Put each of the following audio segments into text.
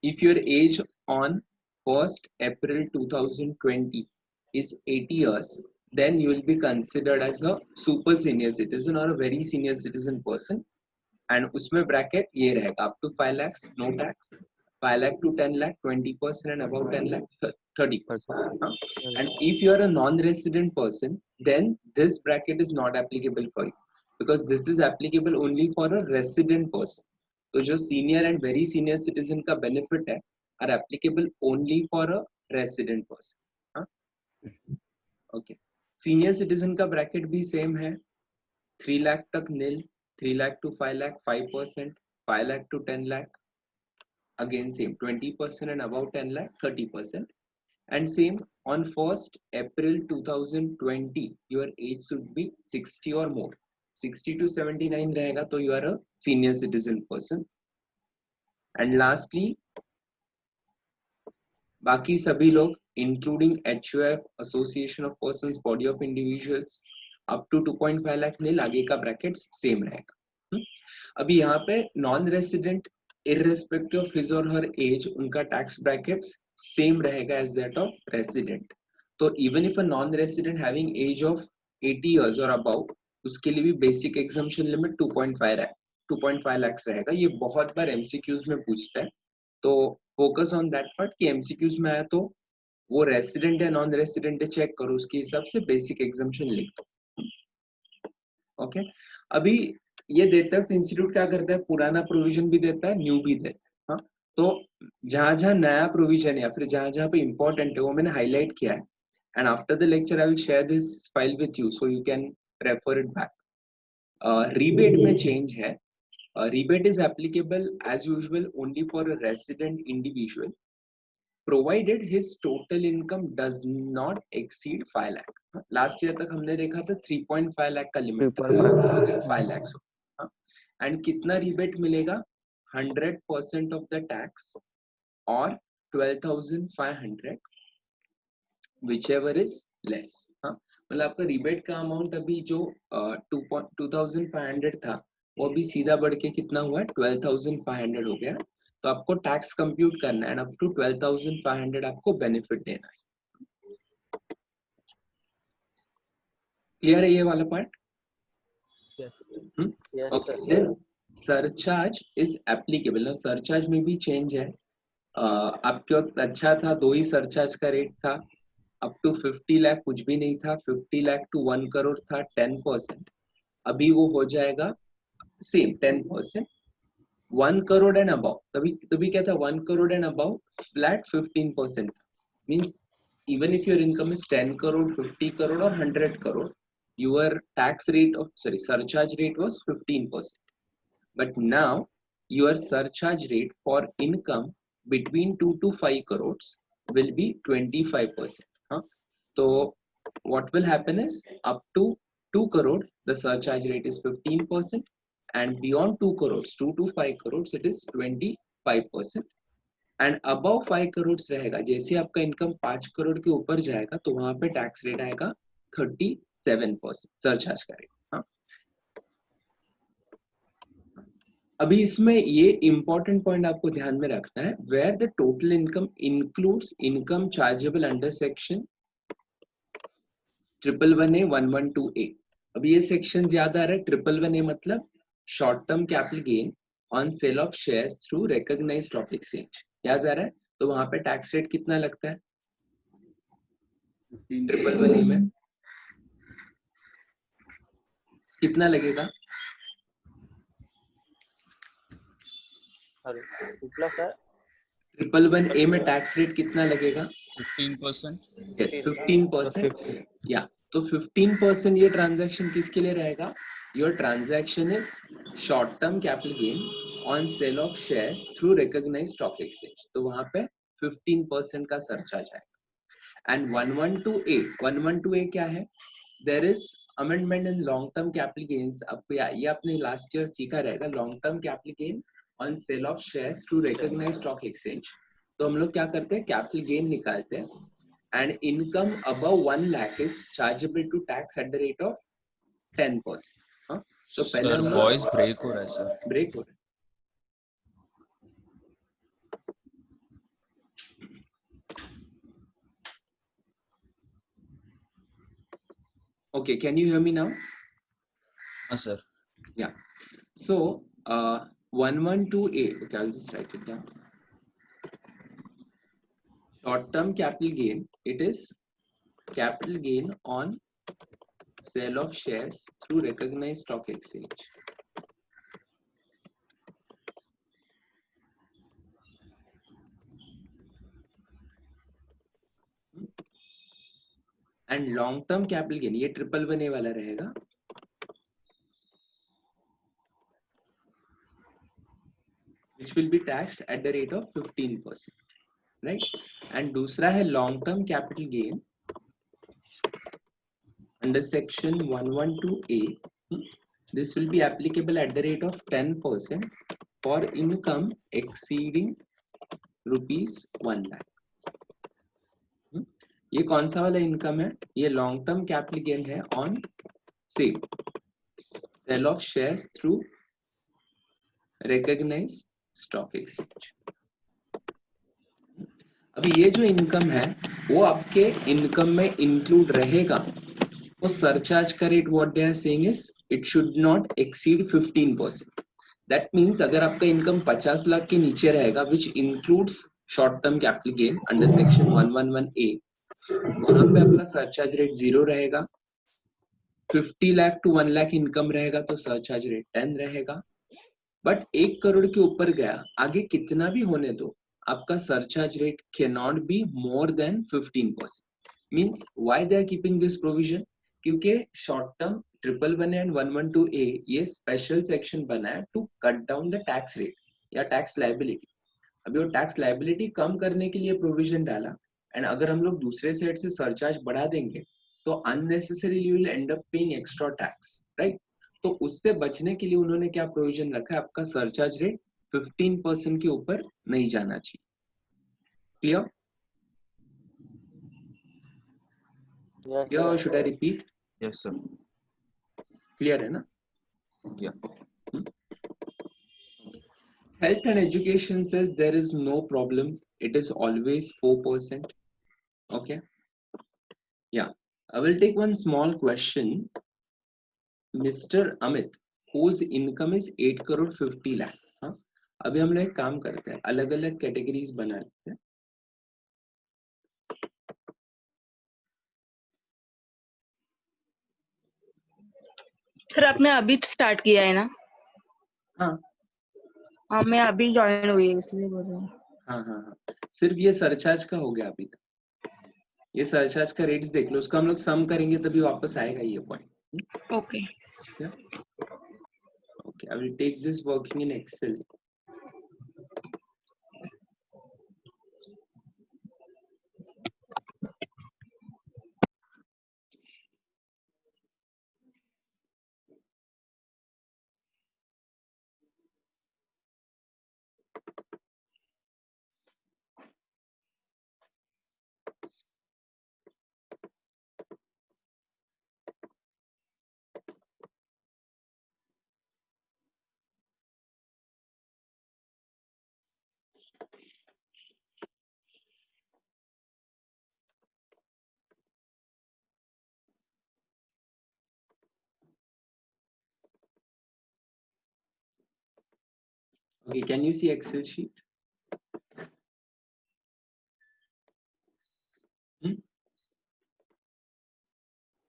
if your age on 1st April 2020 is 80 years, then you will be considered as a super senior citizen or a very senior citizen person. And उसमें bracket ये रहेगा up to 5 lakhs no tax, 5 lakh to 10 lakh 20% and above 10 lakh 30%. And if you are a non-resident person, then this bracket is not applicable for you because this is applicable only for a resident person. तो जो senior and very senior citizen का benefit है are applicable only for a resident person. हाँ? Okay. Senior citizen का bracket भी same है, 3 lakh तक nil, 3 lakh to 5 lakh 5%, 5 lakh to 10 lakh again same 20% and above 10 lakh 30%. And same on 1st April 2020 your age should be 60 or more. 60 to 79 रहेगा तो you are a senior citizen person. And lastly बाकी सभी लोग including HUF Association of Persons Body of Individuals up to 2.5 lakh nil, आगे का brackets same रहेगा. अभी यहाँ पे non resident irrespective of his or her age उनका tax brackets same रहेगा as that of resident. तो even if a non-resident having age of 80 years or above, उसके लिए भी basic exemption limit 2.5 lakhs रहेगा. ये बहुत बार MCQs में पूछता है, तो focus on that part कि MCQs में आया तो वो resident या non-resident चेक करो, उसके हिसाब से basic exemption लिख दो. ओके अभी ये देता है इंस्टीट्यूट क्या करता है, पुराना प्रोविजन भी देता है, न्यू भी देता है. हाँ तो जहां जहां नया प्रोविजन या फिर जहां जहां पे इंपॉर्टेंट है वो मैंने हाईलाइट किया है. And after the lecture I will share this file with you so you can refer it back. Rebate में चेंज है. Rebate is applicable as usual only for a resident individual provided his total income does not exceed 5 lakh. Last year तक हमने देखा था 3.5 लाख का limit हो गया 5 lakhs. And कितना रिबेट मिलेगा, 100% ऑफ द टैक्स और 12,500 whichever is less. मतलब आपका रिबेट का अमाउंट अभी जो 2,500 था वो अभी सीधा बढ़ के कितना हुआ है, 12,500 हो गया. तो आपको टैक्स कंप्यूट करना है, अप टू 12,500 आपको बेनिफिट देना है. क्लियर है ये वाला part? Okay then surcharge is applicable. ना सरचार्ज में भी चेंज है. आपके वक्त अच्छा था, 2 ही सरचार्ज का रेट था. अप टू 50 लाख कुछ भी नहीं था, 50 लाख टू 1 करोड़ था 10%. अभी वो हो जाएगा सेम 10%. 1 करोड़ एंड अबाउ, तभी क्या था, 1 crore and above flat 15%. Means even if your income is 10 crore 50 crore और 100 crore, your tax rate of surcharge rate was 15%. But now your surcharge rate for income between 2 to 5 crores will be 25%. So what will happen is up to 2 crore the surcharge rate is 15%, and beyond 2 crores 2 to 5 crores it is 25%. and above 5 crores रहेगा, जैसे आपका income 5 crore के ऊपर जाएगा तो वहां पे tax rate आएगा 37% सरचार्ज करेगा. अभी इसमें ये इंपॉर्टेंट पॉइंट आपको ध्यान में रखना है, where the total income includes income chargeable under section 111A 112A. अभी ये सेक्शन याद आ रहा है. 111A मतलब short term capital gain on sale of shares through recognised stock exchange. याद आ रहा है? तो वहां पे टैक्स रेट कितना लगता है 111A में? कितना लगेगा? 111A में टैक्स रेट कितना लगेगा? 15%. Yes, 15%. या तो 15% ये ट्रांजैक्शन किसके लिए रहेगा? Your transaction is short term capital gain on sale of shares through recognised stock exchange. तो वहां पे 15% का सरचार्ज आएगा. एंड 112A क्या है? There is amendment in long term capital gains. आपको ये आपने लास्ट ईयर सीखा रहेगा. Long term capital gain on sale of shares through recognised stock exchange. तो हम लोग क्या करते हैं, कैपिटल गेन निकालते हैं, and income above 1 lakh is chargeable to tax at the rate of 10%. So पहले हम वॉइस ब्रेक हो रहा है सर. ब्रेक हो रहा है. Okay, can you hear me now? Yes, sir. Yeah. So 112A. Okay, I'll just write it down. Short-term capital gain. It is capital gain on sale of shares through recognized stock exchange. And long-term capital gain, ये triple बनने वाला रहेगा, which will be taxed at the rate of 15%, right? And दूसरा है long-term capital gain under section 112A. This will be applicable at the rate of 10% for income exceeding rupees 1 lakh. ये कौन सा वाला इनकम है? ये लॉन्ग टर्म कैपिटल गेन है on sale of shares through recognised stock exchange. अभी ये जो इनकम है वो आपके इनकम में इंक्लूड रहेगा. तो सरचार्ज का rate what they are saying is it should not exceed 15%. That means अगर आपका इनकम 50 लाख के नीचे रहेगा which includes short term capital gain under section 111A, वहां पे आपका सरचार्ज रेट 0 रहेगा. 50 लाख टू 1 लाख इनकम रहेगा तो सरचार्ज रेट 10 रहेगा. बट 1 करोड़ के ऊपर गया, आगे कितना भी होने दो, आपका surcharge rate can not be more than 15%. Means why they are keeping this provision? क्योंकि शॉर्ट टर्म 111 एंड 112A ये स्पेशल सेक्शन बना है to cut down the tax rate या टैक्स लायबिलिटी. अभी वो टैक्स लायबिलिटी कम करने के लिए प्रोविजन डाला, एंड अगर हम लोग दूसरे साइड से सरचार्ज बढ़ा देंगे तो unnecessarily you will and up paying extra tax, right? तो उससे बचने के लिए उन्होंने क्या प्रोविजन रखा है, आपका सरचार्ज रेट 15% के ऊपर नहीं जाना चाहिए. क्लियर? या should I repeat? Yes, sir. Clear है ना? Yeah. Health and education says there is no problem. It is always 4%. Okay. Yeah. I will take one small question. Mr. Amit, whose income is 8 crore 50 lakh. हाँ? अभी हम लोग एक काम करते हैं, अलग अलग कैटेगरीज बना लेते हैं. सर आपने अभी स्टार्ट किया है ना? हाँ हाँ मैं अभी ज्वाइन हुई है इसलिए बोल रही हूँ. हाँ हाँ हाँ. सिर्फ ये सरचार्ज का हो गया अभी तक. ये सरचार्ज का रेट्स देख लो, उसको हम लोग सम करेंगे तभी वापस आएगा ये point. Okay. Okay, I will take this working in Excel. Okay, can you see Excel sheet?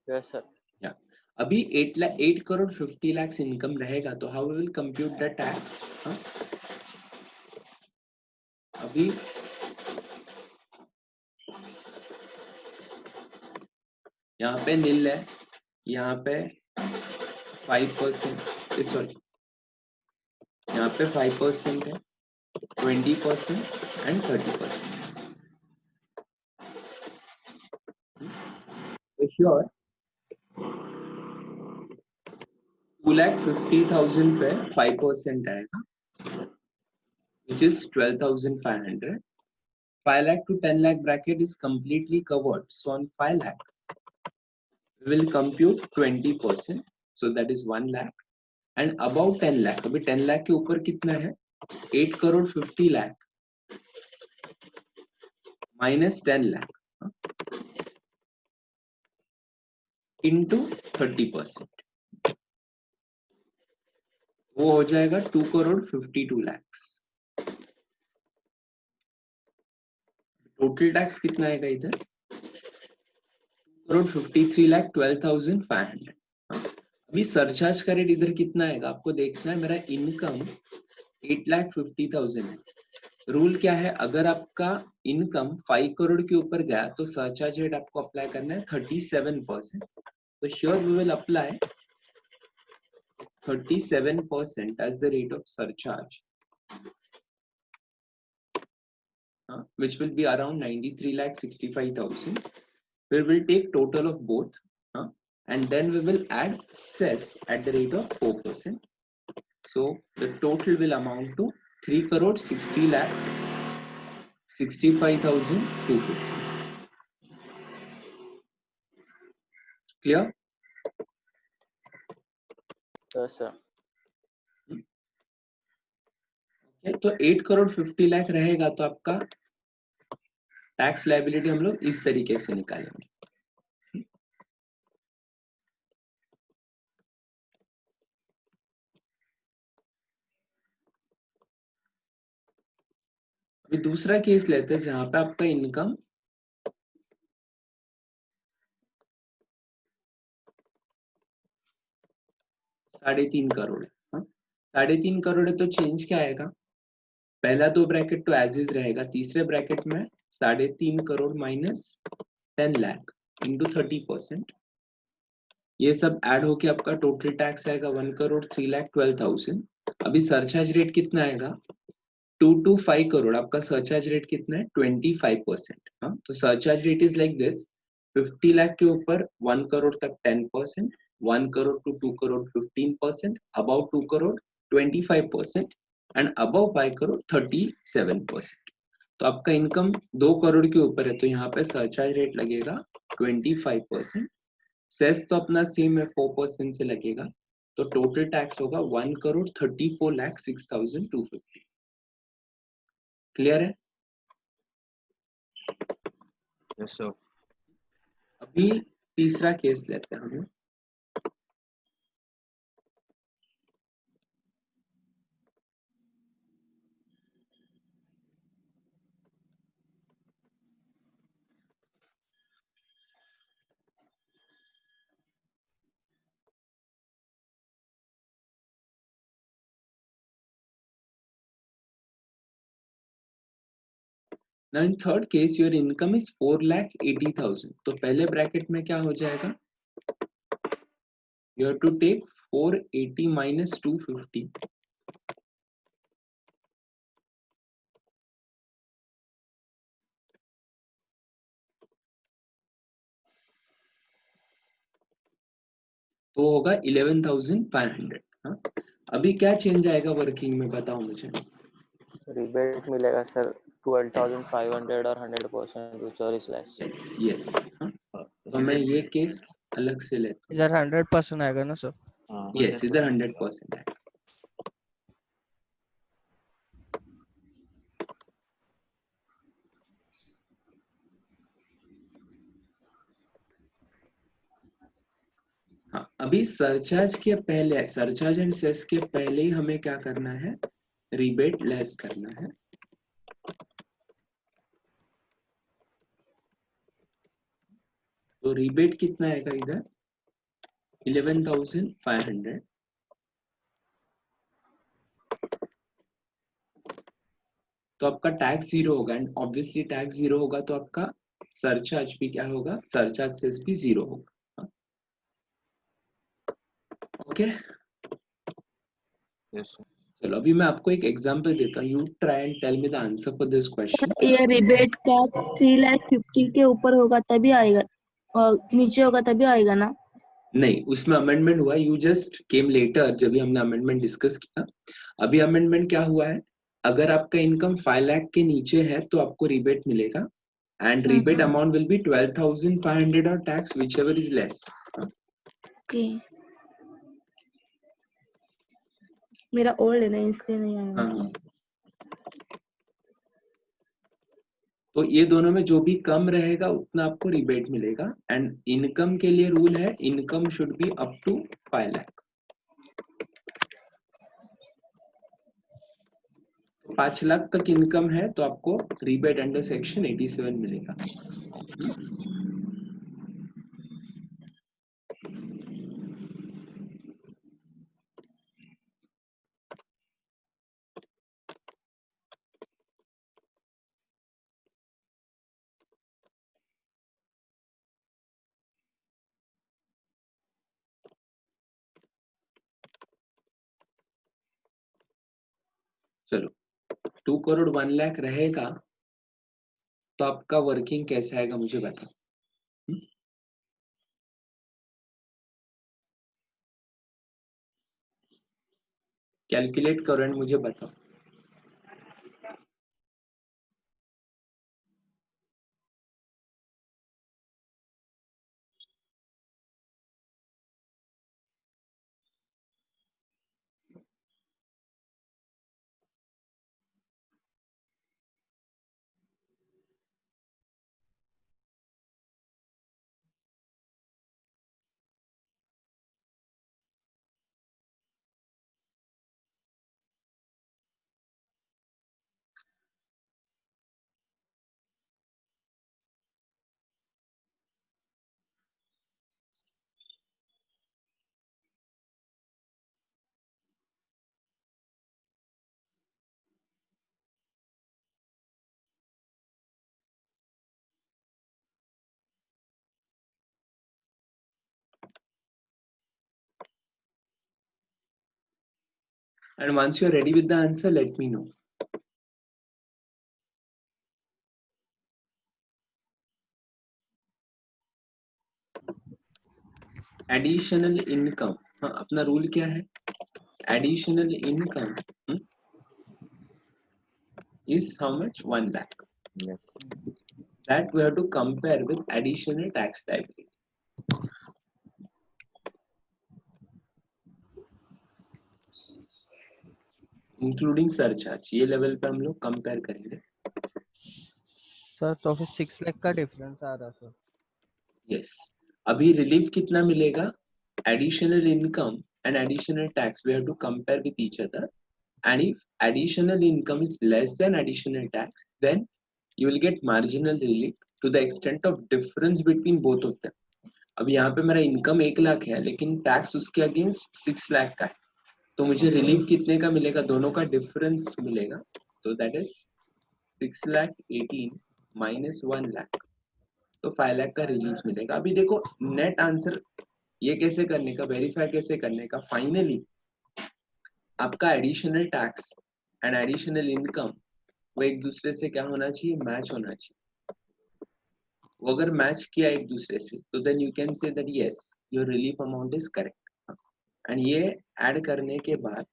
Yes, sir. Yeah. अभी 8 करोड़ 50 lakhs इनकम रहेगा तो how we will compute the tax? हाँ? अभी यहाँ पे नील है, यहाँ पे 5%, सॉरी यहाँ पे 5% है, 20% and 30%. For sure, 2,50,000 पे 5% आएगा, which is 12,500. 5 lakh to 10 lakh bracket is completely covered. So on 5 lakh, we will compute 20%. So that is 1 lakh. And above 10 lakh, अभी 10 lakh के ऊपर कितना है? 8 crore 50 lakh minus 10 lakh. Into 30%, वो हो जाएगा 2,52,00,000। टोटल टैक्स कितना आएगा इधर? 2,53,12,500। अभी सरचार्ज का रेट इधर कितना आएगा आपको देखना है। मेरा इनकम 8,50,000 है। रूल क्या है, अगर आपका इनकम 5 करोड़ के ऊपर गया तो सरचार्ज रेट आपको अप्लाई करना है 37%। तो sure we will apply 37% as the rate of surcharge, which will be around 93,65,000. We will take total of both, and then we will add cess at the rate of 4%. So the total will amount to 3,60,65,250. Clear? Yes, sir. Okay, तो 8,50,00,000 रहेगा तो आपका tax liability हम लोग इस तरीके से निकालेंगे। अभी दूसरा केस लेते हैं जहां पे आपका इनकम 3.5 करोड़ है। 3.5 करोड़ है तो चेंज क्या आएगा? पहला दो ब्रैकेट तो एज इज रहेगा, तीसरे ब्रैकेट में 3.5 करोड़ माइनस 10 लाख इंटू 30%, ये सब ऐड होके आपका टोटल टैक्स आएगा 1,03,12,000। अभी सरचार्ज रेट कितना आएगा? 2 to 5 करोड़ आपका सरचार्ज रेट कितना है? 25%। तो surcharge rate is like this, 50 lakh के ऊपर 1 करोड़ तक 10%, 1 crore to 2 crore 15%, above 2 crore 25% and above 5 crore 37%। तो आपका इनकम 2 करोड़ के ऊपर है तो यहाँ पे सरचार्ज रेट लगेगा 25%। सेस तो अपना सेम है 4% से लगेगा, तो टोटल टैक्स होगा 1,34,06,250। क्लियर है? Yes, sir. अभी तीसरा केस लेते हैं हम। Now in third case your income is 4,80,000, तो पहले ब्रैकेट में क्या हो जाएगा? You have to take 480 minus 250, तो होगा 11,500। अभी क्या चेंज आएगा वर्किंग में बताओ मुझे। Rebate मिलेगा sir 12,500 और 100% which is less. Yes yes, तो मैं ये केस अलग से लेता इधर 100% आएगा ना सर? हूँ। यस, इधर 100% है। हाँ, अभी सरचार्ज के पहले, सरचार्ज एंड सेस के पहले ही हमें क्या करना है? रिबेट लेस करना है। तो रिबेट कितना आएगा इधर? 11,500। तो आपका टैक्स जीरो होगा एंड ऑब्वियसली टैक्स जीरो होगा तो आपका सरचार्ज भी क्या होगा? सरचार्ज सेस भी जीरो होगा। Okay, Yes, sir. चलो अभी मैं आपको एक एग्जांपल देता हूँ। You try and tell me the answer for this question. ये रिबेट का 3,50,000 के ऊपर होगा तभी आएगा और नीचे होगा तभी आएगा ना? नहीं, उसमें अमेंडमेंट हुआ, यू जस्ट केम लेटर जब भी हमने अमेंडमेंट डिस्कस किया। अभी अमेंडमेंट क्या हुआ है? अगर आपका इनकम 5 लाख के नीचे है तो आपको रिबेट मिलेगा and rebate amount will be 12,500 और tax which ever is less. Okay, मेरा ओल्ड है ना इसलिए नहीं आएगा। हाँ, तो ये दोनों में जो भी कम रहेगा उतना आपको रिबेट मिलेगा। एंड इनकम के लिए रूल है, income should be up to 5 lakh. 5 lakh तक इनकम है तो आपको रिबेट अंडर सेक्शन 87 मिलेगा। चलो 2 करोड़ 1 लाख रहेगा तो आपका वर्किंग कैसे आएगा मुझे बताओ। कैलकुलेट करो एंड मुझे बताओ। And once you're ready with the answer, let me know. Additional income, हाँ अपना रूल क्या है? Additional income is how much? 1 lakh. That we have to compare with additional tax liability. Including surcharge, ये level पे हम लोग compare करेंगे। Sir तो फिर 6 लाख का डिफरेंस आ रहा सर। यस, अभी रिलीफ कितना मिलेगा? Additional income and additional tax we have to compare with each other, and if additional income is less than additional tax then you will get marginal relief to the extent of difference between both of them. अब यहाँ पे मेरा income 1 lakh है लेकिन tax उसके against 6 lakh का है, तो मुझे रिलीफ कितने का मिलेगा? दोनों का डिफरेंस मिलेगा, तो that is 6 lakh 18 minus 1 lakh, तो 5 लाख का रिलीफ मिलेगा। अभी देखो नेट आंसर ये कैसे करने का, वेरीफाई कैसे करने का, फाइनली आपका additional tax and additional income वो एक दूसरे से क्या होना चाहिए? मैच होना चाहिए। वो अगर मैच किया एक दूसरे से तो then you can say that yes your relief amount is correct. And ये ऐड करने के बाद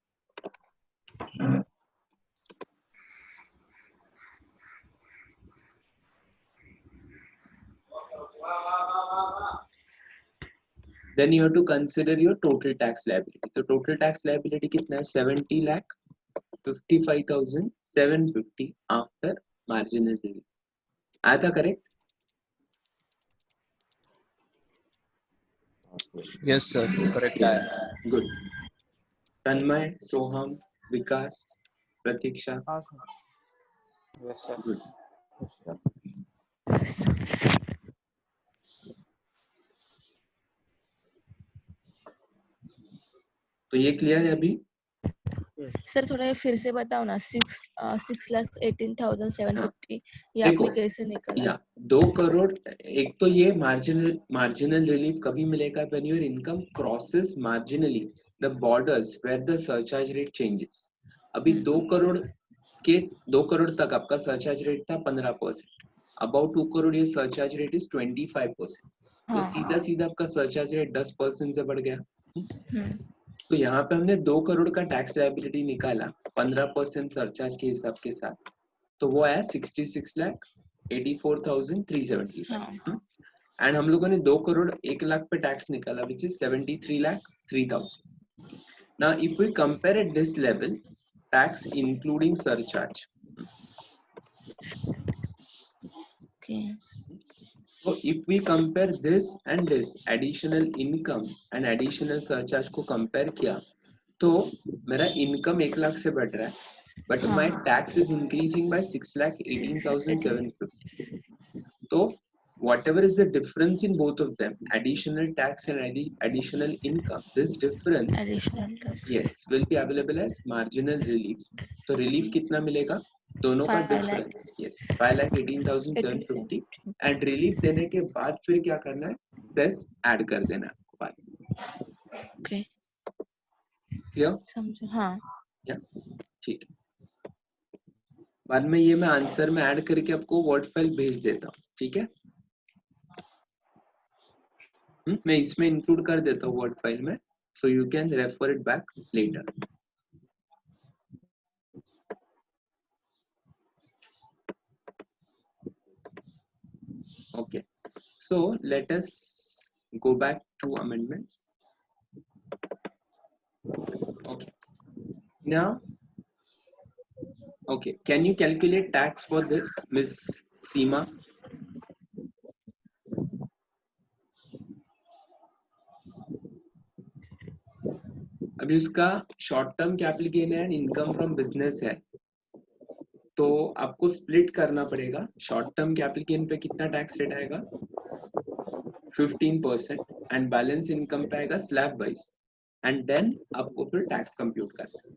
then you have to consider your total tax liability. तो total tax liability कितना है? 70 lakh 55,750 after marginal relief. आया था करेक्ट? यस सर, करेक्ट है। गुड। तन्मय, सोहम, विकास, प्रतीक्षा, हाँ सर। Yes sir. गुड। तो ये क्लियर है अभी? सर थोड़ा ये फिर से बताओ ना, 6,18,750 ये देखो, आपने कैसे निकाला? या 2 करोड़, एक तो ये मार्जिनल रिलीफ कभी मिलेगा? When your income crosses marginally the borders where the surcharge rate changes. अभी 2 करोड़ तक आपका सरचार्ज रेट था 15%, अबाउट 2 करोड़ ये सरचार्ज रेट इज 25%, तो सीधा सीधा आपका सरचार्ज रेट 10% से बढ़ गया। तो यहाँ पे हमने 2 करोड़ का टैक्स लायबिलिटी निकाला 15% सरचार्ज के हिसाब के साथ, तो वो आया 66,84,370। एंड हम लोगों ने 2 करोड़ 1 लाख पे टैक्स निकाला which is 73,03,000। Now if we compare at this level tax including surcharge, Okay. So if we compare this and this additional income and additional surcharge को compare किया तो मेरा income 1 लाख से बढ़ रहा है but हाँ. my tax is increasing by 6,18,750. So whatever is the difference in both of them, additional tax and additional income, this difference Additional tax. yes will be available as marginal relief. तो relief कितना मिलेगा दोनों का 5 lakh. difference yes 5,18,750 and relief देने के बाद फिर क्या करना है सेस ऐड कर देना है आपको बाद Okay. क्लियर समझो. हाँ. या ठीक है बाद में ये मैं आंसर में ऐड करके आपको वर्ड फाइल भेज देता हूँ ठीक है मैं इसमें इंक्लूड कर देता हूँ वर्ड फाइल में सो you can refer it back later okay so let us go back to amendments okay now okay can you calculate tax for this Miss Seema अभी उसका शॉर्ट टर्म कैपिटल गेन है income from business है तो आपको split करना पड़ेगा short term capital gain पे कितना टैक्स रेट आएगा 15% एंड बैलेंस इनकम पे आएगा स्लैब वाइज एंड देन आपको फिर टैक्स कंप्यूट करना है